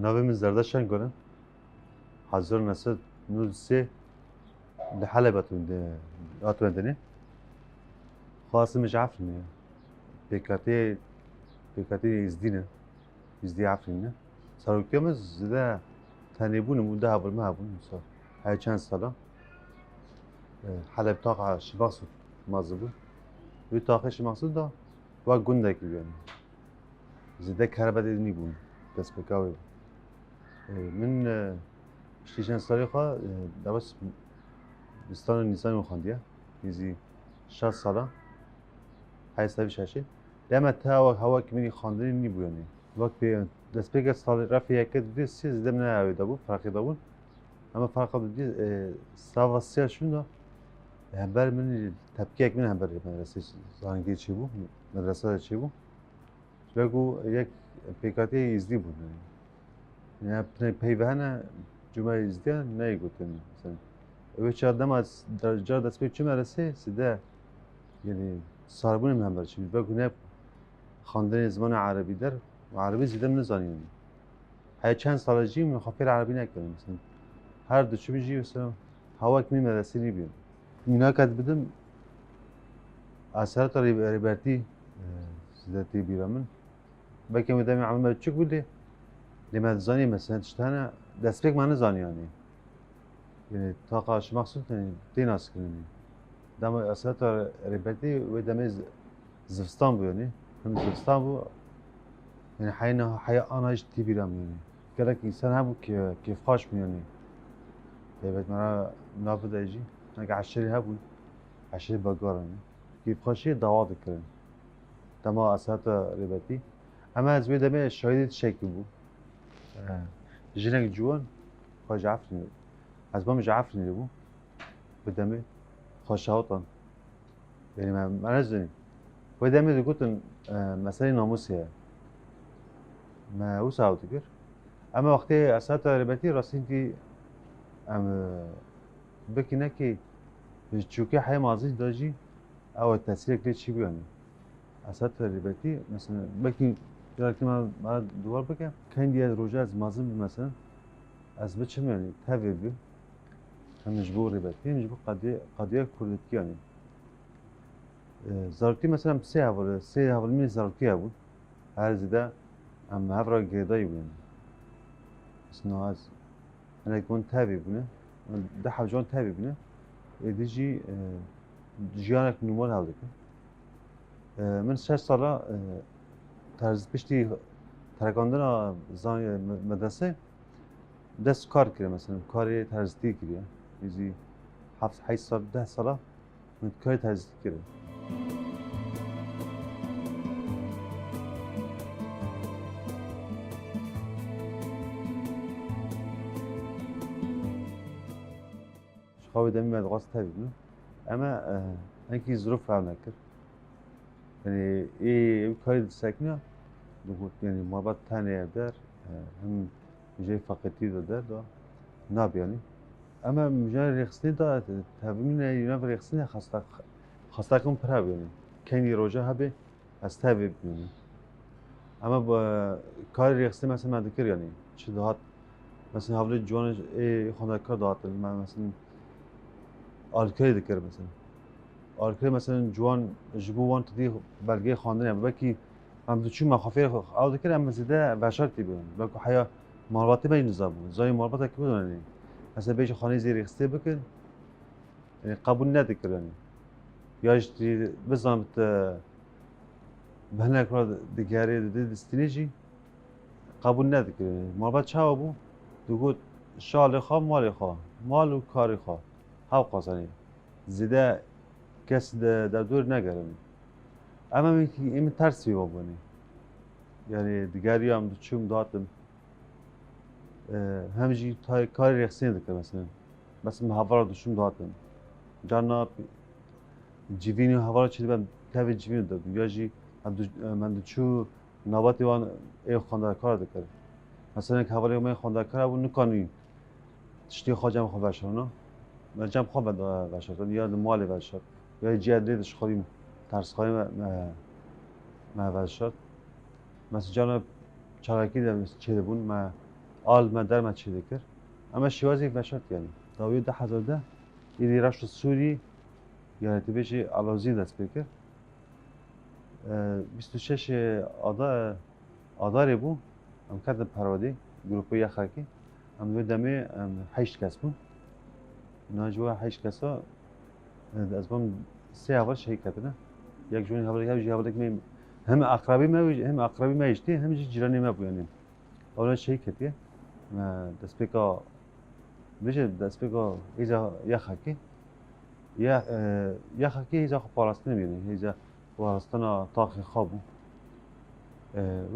ناوی من زردشتن کنم 1993 لحلب اتوندنی خاص مش عفرینه پیکاتی ازدی عفرینه سرکتیمز زده تنیبون مده هبل ما هبون مثلا هاي چند ساله حلب طاقة شماغسود مازبو وی طاقة شماغسود دا و گنده کی بیانی زده كهرباء دنی بون دست بکاوی من شتيشان سالي خا درس بستان النساء مخاندية يزي 60 سالة هاي سبب شاشة لما تا هوا كميني خاندني نيبو يعني وقت بي دست بيك سال رفيع كده دي سيز دمنا اوي دابو فرقي دابون اما فرق دي ساوا سيا شنو هبل من تبكيك من هبل مدرسة زانگي چي بو مدرسة چي بو بگو یک پیکاتی ازدی بود نه پیوهنه جمعه ازدی نه گفتن مثلا اوه چه آدم از درجه دست به چه مرسه سده یعنی ساربون هم برچی بگو نه خواندن زبان عربی در و عربی زیده من نزانیم های چند سال جی من خافیر عربی نکردم مثلا هر دو چه بیجی مثلا هوا کمی مدرسه نبیم اینا کد بدم اثرات ریبرتی زیده تی بیرامن بلکه مدام عمل چک بوده لما زانی مثلا تشتهنا دست بيك ما نزاني يعني طاقة شو مقصود يعني تيناس كني دام أسرت ريبرتي ودام زفستان بو يعني هم زفستان بو يعني حياة أنا إيش تبيرام يعني كذا إنسان هم كيف خاش يعني بيت مرا نافذ يجي أنا عشري هبون عشري بقارة يعني كيف خاشي دواد كرن دام أسرت ريبرتي أما زمي دام شاهد شيء بو جنك جوان خاج عفرني از ما مش عفرني بو بدمي خاشهاتن يعني ما نزني ودمي دي قلت مسألة ناموسية ما وسعوا تكر اما وقتی اسات ربطی راستین کی ام بکی نکی چوکی حی مازی داجی او تاثیر کلی چی بیانی اسات ربطی مثلا بکی درکی ما دوبار بکم کندی از روزه از مازی مثلا از بچه میانی تابع بی هم مجبور ربطی مجبور قضیه کردکی یعنی زارتی مثلا سه هفته می زارتی بود هر زده ام هفرا گردایی بود مثلا از أنا كون تابع بنا ده حوجان تابع بنا ديجي جيانك نمول هذاك من 6 سالة ترز بشتي تركاندنا زان مدرسة دست کار کرد مثلا کاری ترزدی کرد یزی 7 سال 10 ساله من کاری ترزدی کرد خواه دمی من غاست تبینم اما اینکه ظروف فهم نکرد یعنی این کاری سکنه دوست یعنی مربوط تنه در هم جای فقطی داده دا نبیانی اما جای رخصتی دا تبین یونان رخصتی خسته کم پراب یعنی کنی روزه هبه از تبین یعنی اما با کار رخصتی مثلا من دکر یعنی چه دهات مثلا حالی جوان خانه‌کار دهات من مثلا آلکری دکر مثلا آلکری مثلا جوان جبوان تدی بلگه خواندن هم بکی هم تو چی مخافیر آو دکر هم زده وشارتی بیان بلکه حیا مربوطی به این نظام بود زای مربوط کی بدونی مثلا بیش خانه زیر رخصتی بکن یعنی قبول ندکر یعنی یاش بزنم بهنه کار دیگری دستینیجی قبول ندکر یعنی مربوط چه بو دوگود شال خواه مال و کاری خواه هاو قاسانی زده کس در دور نگرم اما این ترسی بابونی یعنی دیگری هم چوم داتم همجی تای کاری رخصتی دکر مثلا هوا رو چوم داتم جانا جیوینی هوا رو چیدم تابع جیوینی دادم یا جی من چو نباتی وان ای خاندارکار دکر مثلا که هوا من خاندارکار بود نکنی تشتی خواجم خواب باشم من جمع خواب باشم یا مال باشم یا جدیدش خواهیم ترس خواهیم ما باشد مثلا جانا چراکی دارم چه بون ما آل مدر ما چی دکر اما شوازی بشرت یعنی داوی 10,010 ایدی رشت سوری یعنی تبیشی علازی دست بکر 26 آداری بو ام کردن پرودی گروپی یخکی ام دو دمی 8 کس بو ناجوا 8 کسا از بام 3 اول شهید کردن یک جونی حوالی هم حوالی که هم اقربی ما ایشتی هم جیرانی ما بو یعنی اولا شهید کردیه دست بکا بشه دست بکا ایزا یخکی یخکی ایزا خب پاراستن میبینی ایزا پاراستن تاخی خوابو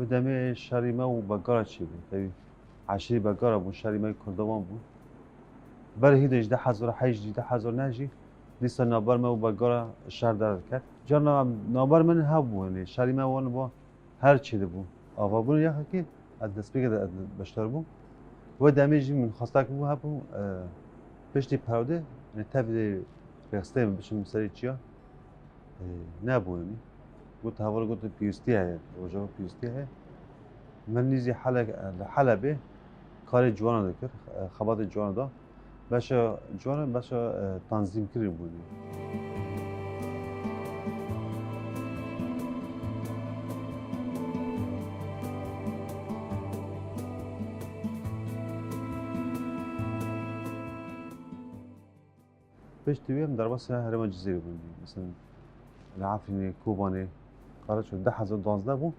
و دمی شریمه و بگاره چی بود تبی عشری بگاره بود شریمه کردوان بود برای هیچ 18,000 18,000 نجی لیست نابر ما و بگاره شهر درد کرد جان نابر من ها بود یعنی شریمه وان با هر چی بود آوا بود یا کی از دست بگه بشتر بود و دمی جی من خواسته که بود ها بود پشتی پروده یعنی تبی رخصته بشم سری چیا نبود یعنی قلت هوا قلت پیوستی هست وجه پیوستی هست من نیزی حلبه کار جوان دکر خبات جوان دا باشه جوان باشه تنظیم کردی بودی پیش تویم در واسه هرم جزیره بودی مثلا العافية كوباني قررت شو 10,012 بو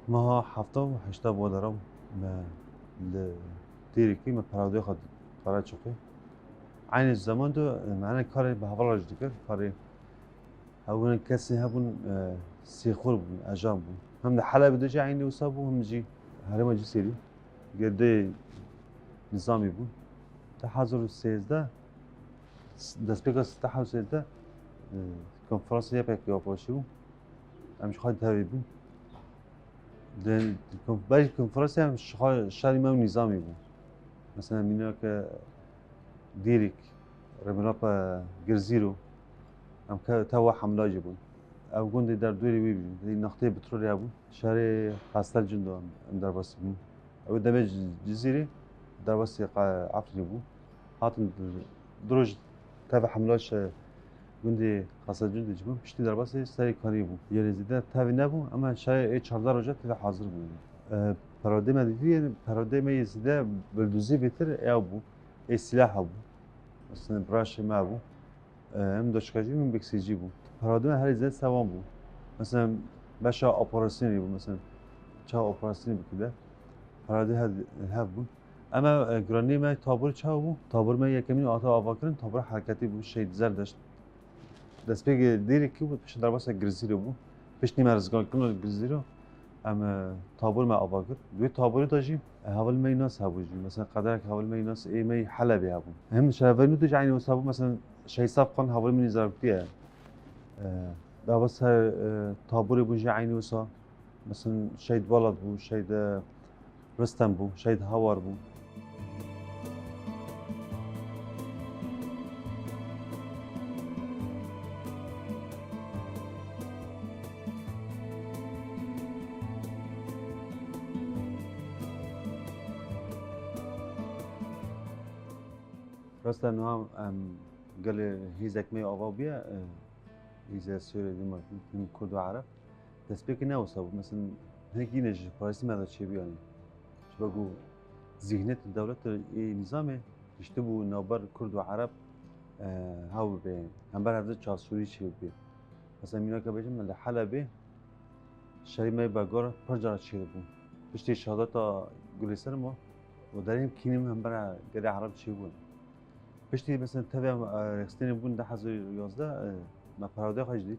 ما هفته و هشته بو دارم ما دیری که ما پرونده خود قررت شو عین الزمان دو معنا کاری به حواله رجدی کرد کاری هون کسی هبون سیخور بون اجام بون هم ده حلب دو جا عینی وسا بون هم جی هرم جزیره گرده نظامی بون 2013 دست بگه 2013 کنفرانس یه پکی آپاشی بود همش خواهد تاوی بود برای کنفرانس هم شهری ما نظامی بود مثلا مینا که دیریک رمناپ گرزیرو هم که توا حمله بود او گنده در دوری وی بود نقطه بترولی بود شهر قاستل جندو هم در باسی بود او دمه جزیره در باسی عفری بود هاتن دروج توا حملهش گوندی قاستل جندو جبون پشتی در باسی سری کاری بود یه زیده تاوی نبود اما شهر 14 روزه توا حاضر بود پراده ما دیدی پراده ما یزیده بلدوزی بیتر ای بود ای سلاح بود مثلا براش ما بود هم داشتگاهی هم بکسیجی بود پراده ما هر زد سوام بود مثلا باشا اپراسیونی بود مثلا چه اپراسیونی بکده پراده هد بود اما گرانی ما تابور چه بود تابور ما یکمی آتا آوا کردن تابور حرکتی بود شید زرد داشت دست بگه دیری کی بود پیش در واسه گرزیرو بود پیش نیم ارزگار کنن گرزیرو اما تابور ما آوا کرد دوی تابوری داشتیم حوال می ناس هبوجی مثلا قدر که حوال می ناس ای می حلبی هبون هم شهرونو تو جایی وسابو مثلا شهی صاحب خان حوال می نزارکتیه داوس تابوری بوجی عینی وسا مثلا شهید بالاد بود شهید رستم بود شهید هوار بود راستن هم قال هيزك مي أغابية هيزا سوري دي من كرد وعرب تسبيك ناوسا مثلا هيك ينج فارسي ماذا شيء يعني شو بقول ذهنية الدولة نظامه يشتبوا نوبر كرد وعرب هاو به هم بر هذا چاس سوري شيء به مثلا مينا كبيجم من حلبة شري ماي باجار برجع شيء بو بشتي شهادة قوليسر ما وداریم كينم هم بر قد عرب شيء بو پشتی مثلا تابع رخصتین بون 2011 ما پراده خواهش دید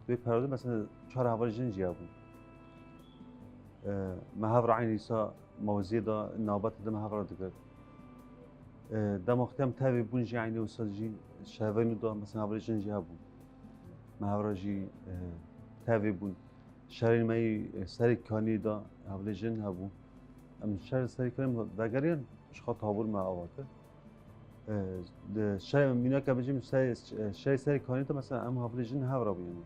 توی پراده مثلا 4 حوال جن جیا بود ما هفر عینی سا موزی دا نابت دا ما هفر دکرد دا مختم تابع بون جی عینی و سا جی شهوینو دا مثلا حوال جن جیا بود ما هفر جی تابع بون شهرین مای سری کانی دا حوال جن ها بود ام شهر سری کانی دگریان شخص تابور ما آورده شاي مينا كبجيم شاي سري كاني تو مثلا ام هافليجن هاورا بيني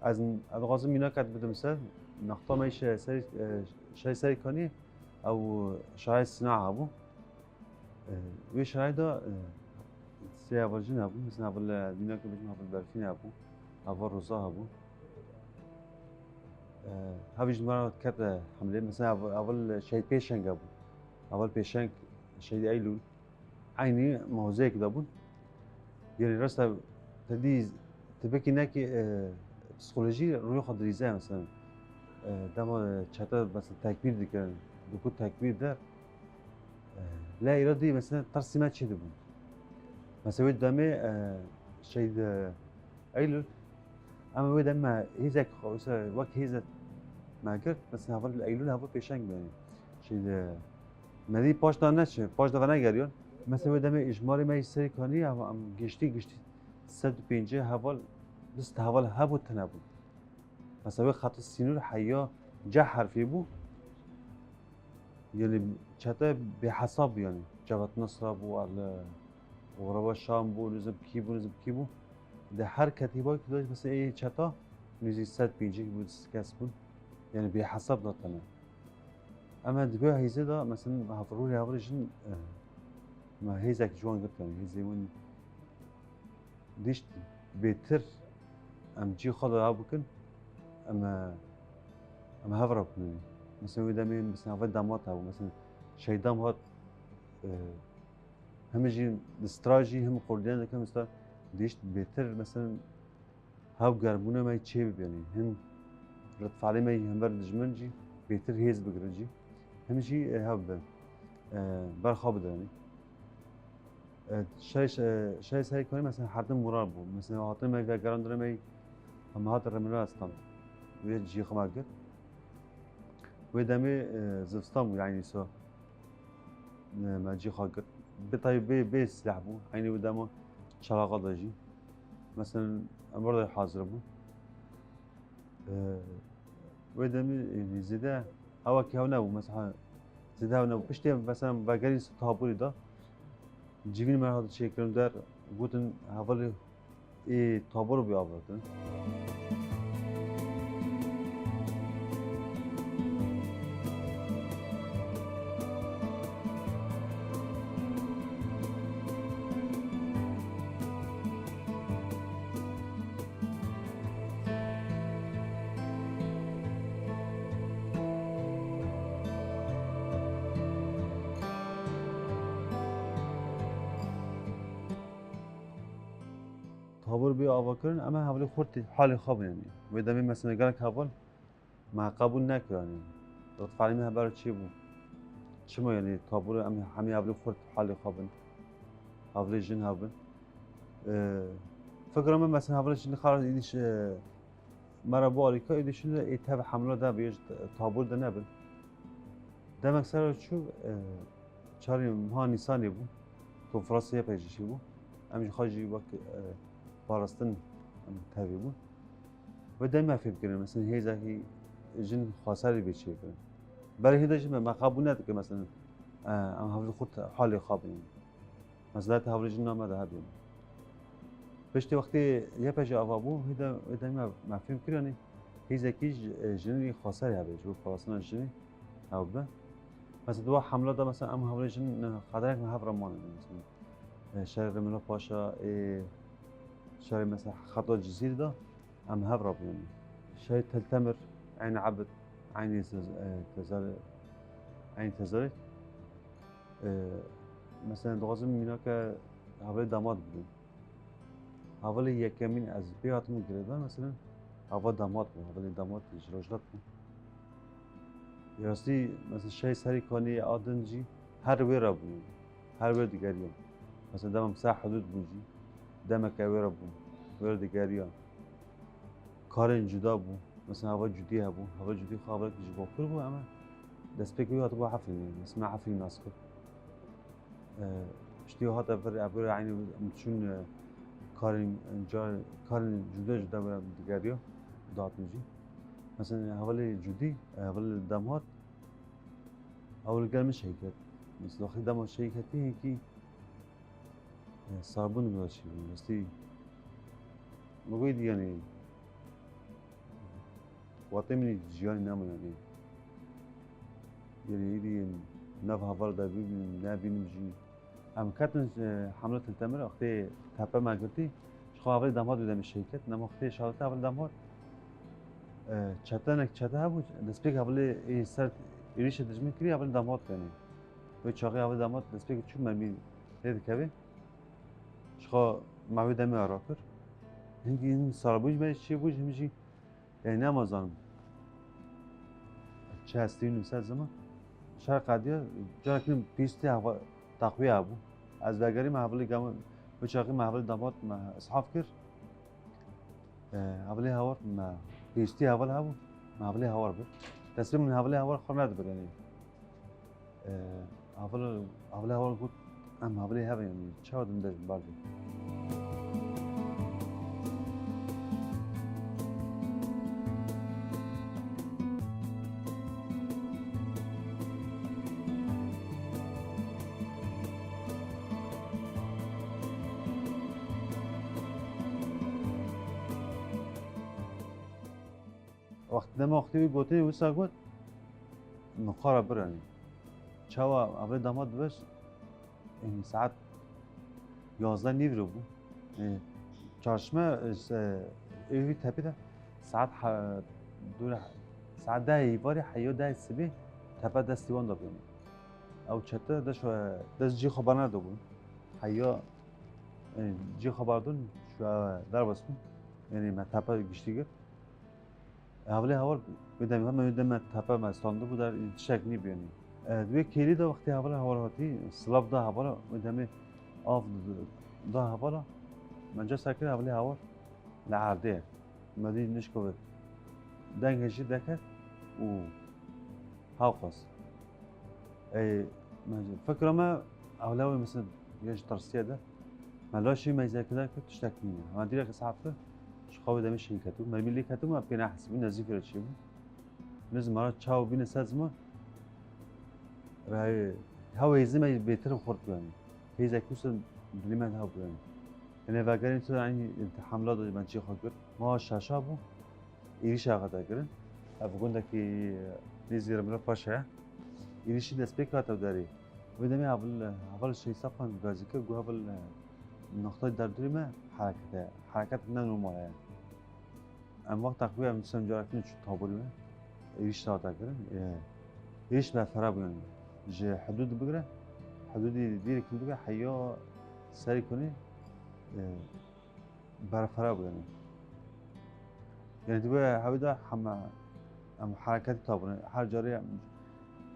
از غازم مينا كات بدم مثلا نقطه مايش سري شاي سري كاني او شرای صناعه هبو وی شرای دا سه اول جن هبو مثلا اول دینا که بجم اول برفین هبو اول روزا هبو هاویج مرا کرد حمله مثلا اول شهید پیشنگ هبو اول پیشنگ شهید ایلول عینی موزه که دابون یعنی راستا تدی تبکی نکی پسیکولوژی روی خود ریزه مثلا دما چطور مثلا تکبیر دیگر دکتر تکبیر در لا إرادي مثلا ترسيمات شدو بون مثلا ويد دامي شيد أيلول أما ويد أما هيزك خوسا وك هيزت ما قلت مثلا هفر أيلول هفر بيشانك بيني شيد ما دي باش دا نشه باش دا غنا گریون مثلا ويد أما إجمالي ما يسري كاني أم گشتي 150 هفال دست هفال هبو تنبون مثلا ويد خط السينور حيا جا حرفي بو يعني چطور به حساب يعني جوات نصر بو على وغربا شام بو نزب کی بو ده هر کتیبایی که داشت مثلا این چطور نزدیک 150 بود کس بود يعني به حساب دادن اما دبی هیزه دا مثلا هفروری هفرشن ما هیزه که جوان گفتن هیزه اون دیشت بهتر ام جی خود را بکن اما هفرا بکنی مثلا ویدامی مثلا اول دامات هاو مثلا شیدام هات همه جی استراژی هم خوردن دکم استر دیشت بهتر مثلا هاو گرمونه ما چه ببینی هم رد فعلی ما هم بر دجمن جی بهتر هیز بگیرن جی همه جی هاو بر خواب دارنی شاي سعی کنیم مثلا هر دم مرار بود مثلا هاتن ما گران داره ما هم هات رملا استان وی جی خماگر ويدامي زفستام يعني سو ما جي خاطر بطيب بيس لعبوا عيني ودامه شراغة ضجي مثلا مرة حاضر بو ويدامي يعني زيدا هوا كي هونا مثلا زيدا هونا بشتي مثلا باقري ستابوري دا جيبين ما هذا الشيء كلام دار قلتن هفالي إيه تابورو بيعبرتن تابور بي آواکرن اما حوالی خورد حال خواب يعني ويدامي مثلا قالك هفال ما قبول نکر يعني رد فعلی من برای چی بود چما يعني تابور همي حوالی خورد حال خوابن حوالی جن هبن فکر من مثلا حوالی جن خارج ایدیش مرا باریکا ایدیش ایتاب حمله ده بیش تابور ده نبن ده مکسر چو چاری ماه نیسانی بود تو فرانسه پیشی بود امیش خواهی وقت پاراستن تابی بود و دائما فکر کنم مثلا هیزا هی جن خاصری بیچه کنم برای هیچ چیزی ما قبول نداره که مثلا ام حاول خود حال خواب نیم مثلا حاول جن نامده هدیم بشتی وقتی یه پیش آوابو هیدا دائما ما فکر کنم هیزا کی جنی خاصری هبه جو پاراستن جنی هبه مثلا دو حمله دا مثلا ام حاول جن خدایک ما هفر مانه مثلا شهر ملا پاشا شهر مثلا خطا جزيرة ده أم هفرب يعني شهر تلتمر عين عبد عين تزال عين تزال مثلا دوازم ميناك هفري داماد بدون هفري يكمين از بياتم گردن مثلا هفر داماد بود هفري داماد جراجلات بود يراستی مثلا شهر سری کانی آدنجی هر ویرا بود هر ویر دیگریان مثلا دم مساح حدود بودی دم كويرة بو وير ديگريان كارن جدا بو مثلا هوا جدي هبو هوا جدي خابر جبا كل بو اما دست بكوي هتبو حفل اسمها حفل ناسكر اشتي هات افر عيني متشون كارن جا كارن جدا بو ديگريان دات نجي مثلا هوا جدي هوا دمات اول قال مش هيك مثلا اخي دم شيكتي هيك صابون ماشي بستي موجود يعني وطمني جياني نامو يعني يعني إيدي نفها برضه نبين جي ام كاتن حملة التمر وقتی تپه ما گرتی شخو اول داماد بودم شرکت نم وقتی شالت اول داماد چتنک چته بود دسپیک اول ای سر ایریش دجمن کری اول داماد کنی و چاقی اول داماد دسپیک چون مرمی هید کبی شخو معوی دمی آرا کر هنگی این سال بوج به چی بوج همیشی یعنی نمازانم چه هستی نمیسد زمان شهر قدیا جا کنیم پیستی هوا تقویه ابو از وگری محولی گام بچاقی محولی داماد ما اصحاب کرد حوالی هوار ما پیستی اول هبو محولی هوار بود تصمیم من حوالی هوار خور ندبر یعنی حوالی هوار بود ام حوالی هوا یعنی چه آدم داشت باردی وقتی گوته وسا گوت نقاره برانی چاوا اول داماد بس این ساعت 11 نیو بود چهارشنبه ایوی تپیده ساعت دور ساعت 10 ایواری حیو 10 صبح تپه دستیوان داد بود او چته دست جی خبر نداد بود حیا جی خبر دون شو در بس یعنی من تپه گشتی گرد حوالی هوار بدم من بدم تپه مستانده بود در شک نیبیانی دوی کلی دا وقتی حوالی هوار هاتی سلاف دا حوالا بدم آف دا حوالا من جا سکر حوالی هوار لعرده مدی نشکو بد دنگ هشی دکت و هاوقاس فکر ما حوالی مثلا یه ترسیه ده ملاشی میزه کده که تشتک نینه من دیره که صحبه شخواه دمی شین کتو مرمیلی کتو ما پینا حسبی نزدیک رو چی بود نز مرا چاو بین سازما رای هوا هیزی می بهتر خورد بیانی هیزه کوس دلیمت هوا بیانی یعنی وگرین تو این حمله دادی من چی خواهد کرد ما شاشا بو ایریش آقا کرن افغان که نیزی رملا پاشه ایریشی دست بکات داری و دمی اول شی ساقن گازی که گو اول نقطه در دوری ما حرکت ننرماله ام وقت تقریبا مثلا جارتون چه تابوری ما ایش تاعت کردن ایش به فراب یعنی ج حدود بگره حدودی دیری که بگره حیا سری کنی بر فراب یعنی تو به هویدا هم حرکت تابونه هر جاری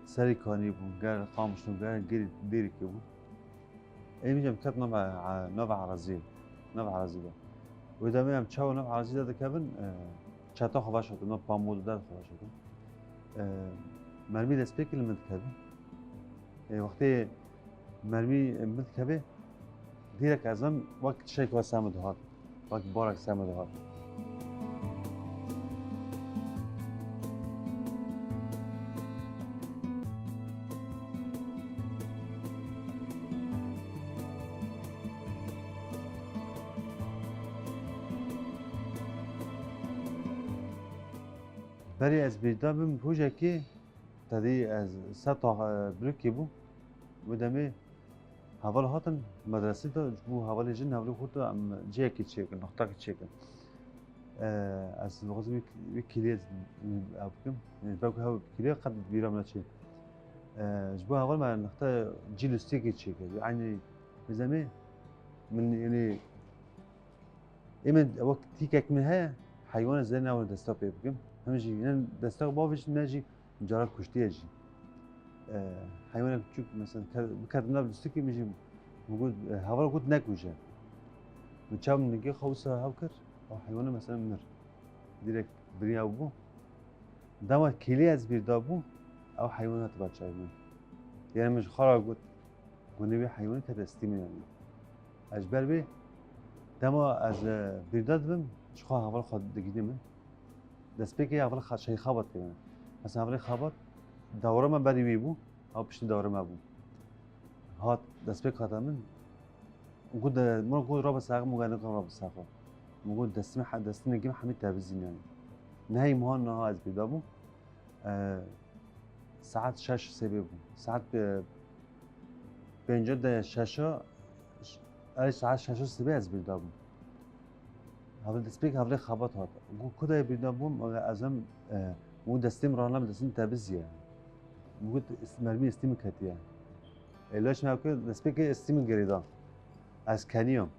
سری کنی بود گر خاموشون گر دیری که بود این میگم کت نوع عرضی ده و دمی هم چاو نوع عرضی داده کبن چتا خواه شده نوع پامود داد خواه شده مرمی دست پیکی لمد کبن وقتی مرمی مد کبه دیرک ازم وقت شیک و سمد هات وقت بارک سمد هات برای از بیدابم پوچه که تدی از سطح بلوکی بود و دمی حوال هاتن مدرسه داد بو حوال جن حوال خود ام جه کی چیکن نقطه کی چیکن از لغز وی کلیز ابکم باکو هاو کلیز قد بیرام نچی جبو حوال ما نقطه جلستی کی چیکن یعنی بزمه من يعني إيمن وقت تيكك من هاي حيوان زي ناول دستاب بكم همجي يعني دستاب بافش ناجي جرال كشتي يجي حيوان كتشوف مثلا بكاد ناب دستكي مجي موجود هوا قلت ناكوجا من شام نجي خوسة هاوكر أو حيوان مثلا منر ديرك بريا وبو دما كيلي از بيردابو أو حيوانات باتشاي من يعني مش خارج قلت نبي حيوان كدستي من يعني أجبر بيه دما از بیرداد بم شخو اول خود دیگه من دست بگی اول شی خابت کنم مثلا اول خابت دوره من بری بو او پشت دوره ما بو هات دست بگ خاطر من موجود موجود رابط ساق موجود نکن رابط ساق موجود دست نگیم همین تابزین يعني نهاية مهان نها از بیدابو ساعت 6 سبب ساعت 50 دقیقه 6 ای ساعت 6 سبب از بیردا بوم اول دسپیک اول خبات هات گو کدای بیردا بوم ازم مو دستیم رانم دستیم تبزیه مو مرمی استیم کتیه علاش ما که دسپیک استیم گریدا از کنیام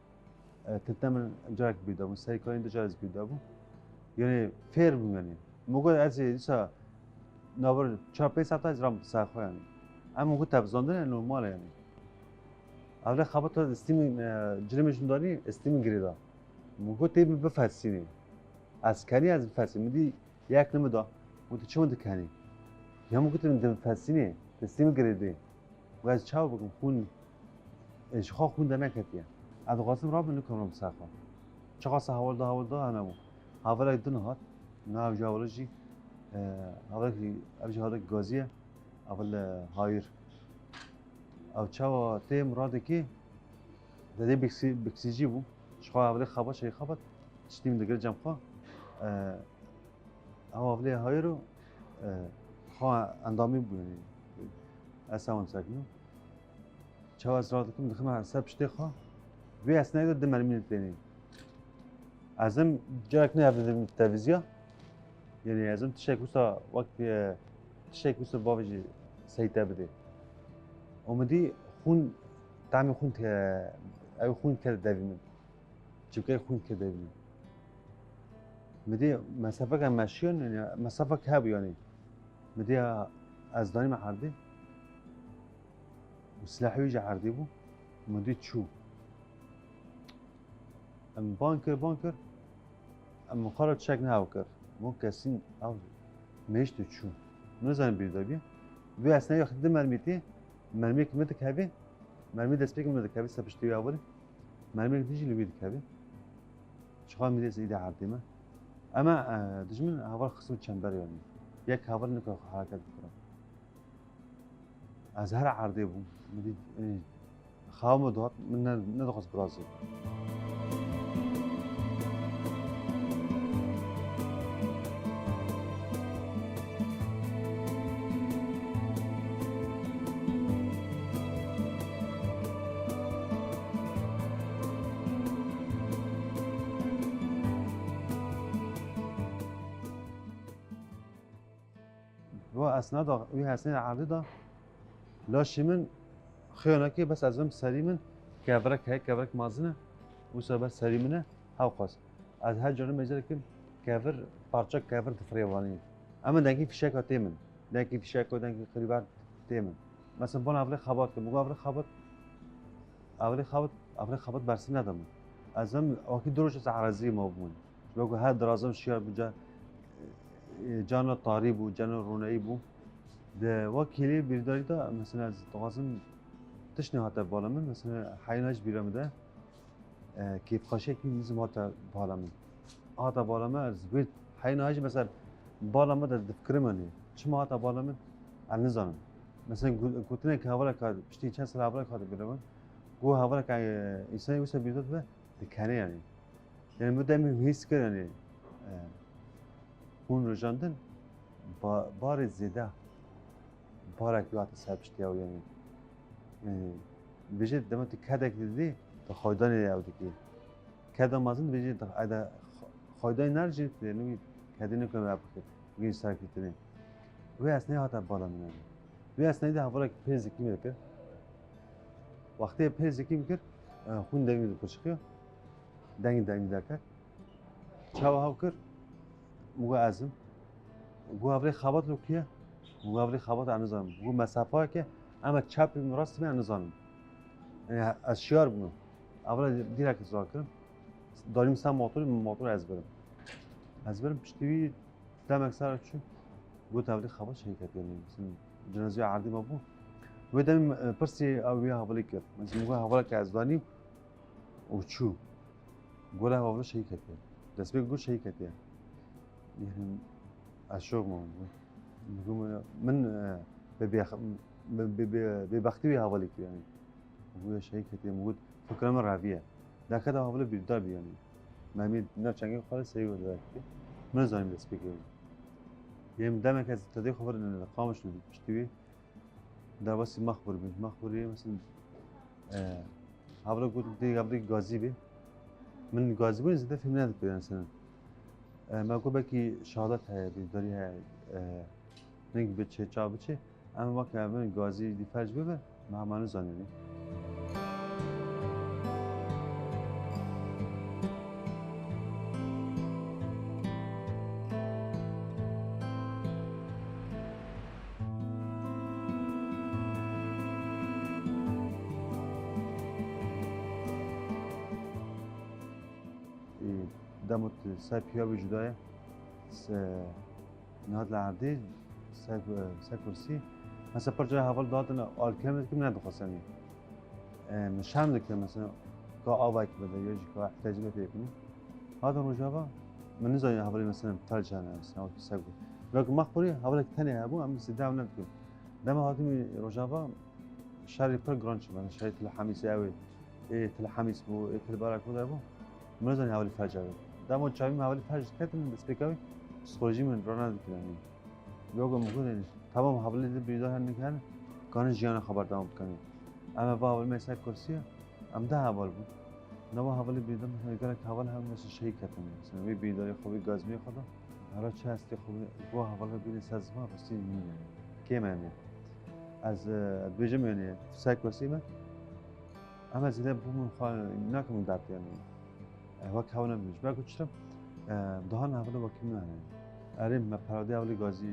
تتمن جاک بیردا بوم سری کارین دو جاز بیردا بوم یعنی فیر بوم یعنی موقع از ایسا نابر 4-5 ساعت از رام ساخته یعنی اما موقع تبزاندن نرماله یعنی اول خبات استیم جرمشون داری استیم گریدا موقع تیم بفرسینی از کنی از بفرسینی میدی یک نمیدا موقع چه مدت کنی یا موقع تیم بفرسینی استیم گریدی و از چاو بگم خون اشخا خون در نکتیه از قاسم راه نکنم ساخته چقدر حوال دا همون اول دو نهاد نه جوالجی اول ابجی هذا گازیه اول هایر او چاو تیم راده کی ده بکسیجی بو شخوا اول خبر شی خبر شتیم دگر جمع خوا اول هایرو خوا اندامی بو یعنی اساون ساکنو چاو از راده کم دخمه حساب شتی خوا وی اسنای ده مرمین تینی ازم جاک نه افدیم تلویزیون یعنی ازم تشکوسا وقت تشکوسا باوجی سیتا بده اومدی خون تعمی خون که او خون کرد دویم چیکار خون کرد دویم مدی مسافه که ماشین یعنی مسافه که هب یعنی مدی از دانی محردی و سلاحی جهردی بو مدی چو ام بانکر ام قرار چک نه اوکر مو کسین او میشت چو نزن بیردابی و اصلا یا خدمت مرمیتی مرمی که مدت کبی مرمی دست پیک مدت کبی سپشتی اولی مرمی دیجی لبید کبی چقدر میده زیاد عردیمه اما دشمن هوار خصوص چنبر یعنی یک هوار نکه حرکت بکنم از هر عرضه بوم میدی خواهم داد من ندخل برازیل و اسناد وی حسین عرضه دا لاشی من خیانه که بس ازم سری من کفرک مازنه و سه بس سری منه هاو خاص از هر جانب مجرد که کفر پارچه کفر تفریوانی اما دنگی فشک ها تیمن دنگی فشک و دنگی خریبار تیمن مثلا بان اول خبات که موقع اول خبات برسی ندارم ازم آخی دروش از عرضی ما بمون بگو هر درازم شیار بجا جان طاری بو جان رونایی بو ده وکیلی بیرداری دا مثلا از تقاسم تشنه هاته بالا من مثلا حیناش بیرم ده کیف خاشه کی نیزم هاته بالا من هاته بالا من از بیت حیناش مثلا بالا من ده فکر منی چما هاته بالا من از نزانم مثلا گوتنه که حواله کار پشتی چند سال حواله کار بیرم گو حواله که انسانی واسه بیرداد به دکنه یعنی مدام حس کرد یعنی خون رجاندن بار زیده بارک بیات سبشتی او یعنی بیشتر دمت کدک دیدی تا خایدانی دیدی که کدام مازن بیشتر تا ادا خایدانی نرجی یعنی کدی نکنه بخیر گیج سرکیتنی وی اصلا هات بالا میاد وی اصلا ده حوالا که پیزکی میکرد وقتی پیزکی میکرد خون دنگی دو پرشکیه دنگی درکت چاو هاو کرد موقع ازم گو اولی خبات لو کیه گو اولی خبات انزانم گو مسافه که اما چپ راست می انزانم یعنی از شیار بودم اول دیرک ازرار کردم داریم سم موتور از برم پشتیوی دم اکثر چه گو اولی خبات شرکت یعنی مثلا جنازه عردی ما بود و دم پرسی اولی حوالی کرد مثلا گو حوالی که از دانیم و چو گو حوالی شرکت یعنی دست به گو شرکت یعنی اشوق من ببختی به حوالی که یعنی موجود شيء كتير موجود فكرة من رافية ده كده حوالی بیردار بیانی من نه چنگی خالص سری بود من زنیم دست بگیرم يعني دائما از تدي خبر ان قامش بشتوي در واسه مخبر بين مخبري مثلا هبلا قلت دي قبل غازي بي من غازي بين زده فهمنا ذكر مثلا ما قلت بكي شهادات هي بيداري هي نيجي بتشي تشا بتشي اما وقت من غازي دي فرج ببر ما مانو زانيني دمت سای پیاوی جدایه نهاد لعردی سای کرسی مثلا پر جای حوال دادن آل کم که من ندخواستنی نشان دکتر مثلا که آوای که بده یا که احتیاجی به پیکنی هذا رجابا من نزاي حوالي مثلا ثلج انا مثلا او ساقو لكن مخبري حوالي ثاني ابو ام سداو ندكم دما هاتمي رجابا شاري بر جرانش من شاري تل حميس اوي ايه تل حميس بو ايه تل باراك بو ابو من نزاي حوالي فجر دما جاي حوالي فجر كتن سبيكاوي سخرجي من رانا دكاني يوغا مقول تمام حوالي دي بيدا هن كان كان جيانا خبر دام كان اما باول ما يسا كرسي ام ده حوال بود نوا حوالی بیدم میگن که حوال هم مثل شهی کتن مثلا می بیداری خوبی گاز می خدا هر چه هستی خوبی با حوال بیدی سازما راستی میگه کی منی از بیجه میانی سایک وسیمه اما زیاد بوم خال نکم داد یعنی وقت حوالا بیش بگو چرا دهان حوالا وقتی نه اره ما پرده حوالی گازی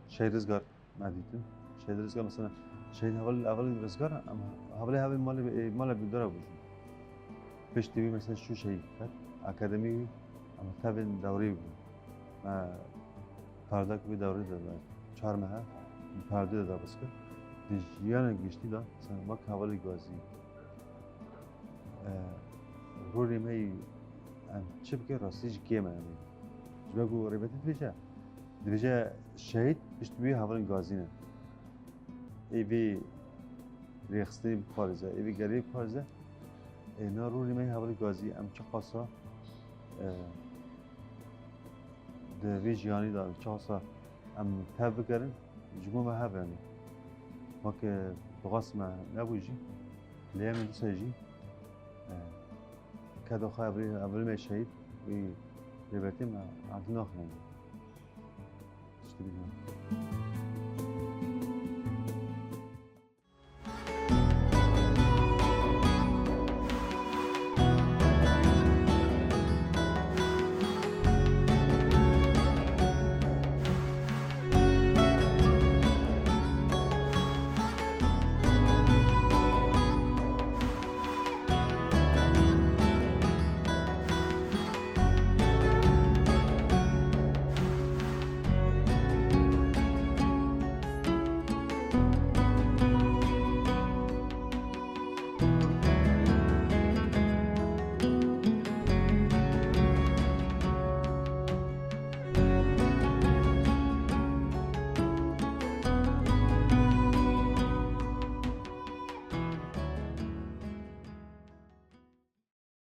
شهر رزگار مدیدم شهر رزگار مثلا شهر حوال رزگار اما حوالی مال بیداره بود پشتی مثلا شو شيء كات أكاديمي أما تابع دوري ما پرداك بي دوري ده چهار ماه پرده ده بس كر دیجیان گشتی ده مثلا ما کاولی گازی روری می ام چه بکه راستیش گیم همی جبگو ریبتی دیجا شهید پشتی هاولی گازی نه ایوی ریخستی پارزه ایوی گری پارزه اینا روری می هاولی گازی ام چه خاصا دوی جیانی دارم چه خاصا ام تاب بکرن جمو ما هاو یعنی ما که بغاس ما نبویجی ليه من سيجي كادو خابري قبل ما يشهد ويبتم عندنا خلنا تشتري